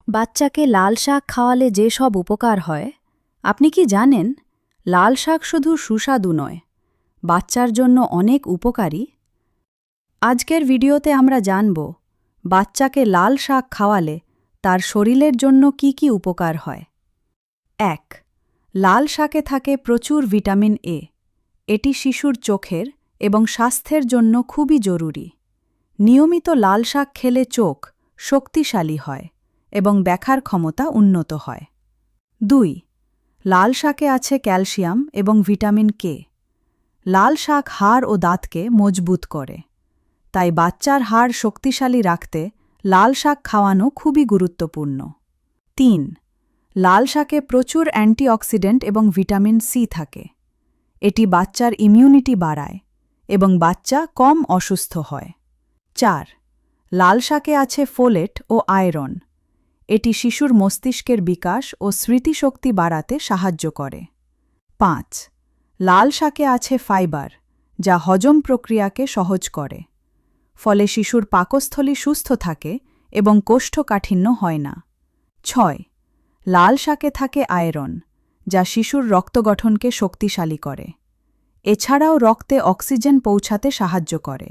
বাচ্চাকে লাল শাক খাওয়ালে যে সব উপকার হয়, আপনি কি জানেন লাল শাক শুধু সুস্বাদু নয়, বাচ্চার জন্য অনেক উপকারী? আজকের ভিডিওতে আমরা জানব বাচ্চাকে লাল শাক খাওয়ালে তার শরীরের জন্য কি কি উপকার হয়। ১. লাল শাকে থাকে প্রচুর ভিটামিন এ। এটি শিশুর চোখের এবং স্বাস্থ্যের জন্য খুবই জরুরি। নিয়মিত লাল শাক খেলে চোখ শক্তিশালী হয় এবং দেখার ক্ষমতা উন্নত হয়। ২. লাল শাকে আছে ক্যালসিয়াম এবং ভিটামিন কে। লাল শাক হাড় ও দাঁতকে মজবুত করে। তাই বাচ্চার হাড় শক্তিশালী রাখতে লাল শাক খাওয়ানো খুবই গুরুত্বপূর্ণ। ৩. লাল শাকে প্রচুর অ্যান্টিঅক্সিডেন্ট এবং ভিটামিন সি থাকে। এটি বাচ্চার ইমিউনিটি বাড়ায় এবং বাচ্চা কম অসুস্থ হয়। ৪. লাল শাকে আছে ফোলেট ও আয়রন। এটি শিশুর মস্তিষ্কের বিকাশ ও স্মৃতিশক্তি বাড়াতে সাহায্য করে। ৫. লাল শাকে আছে ফাইবার, যা হজম প্রক্রিয়াকে সহজ করে। ফলে শিশুর পাকস্থলী সুস্থ থাকে এবং কোষ্ঠকাঠিন্য হয় না। ৬. লাল শাকে থাকে আয়রন, যা শিশুর রক্ত গঠনকে শক্তিশালী করে। এছাড়াও রক্তে অক্সিজেন পৌঁছাতে সাহায্য করে।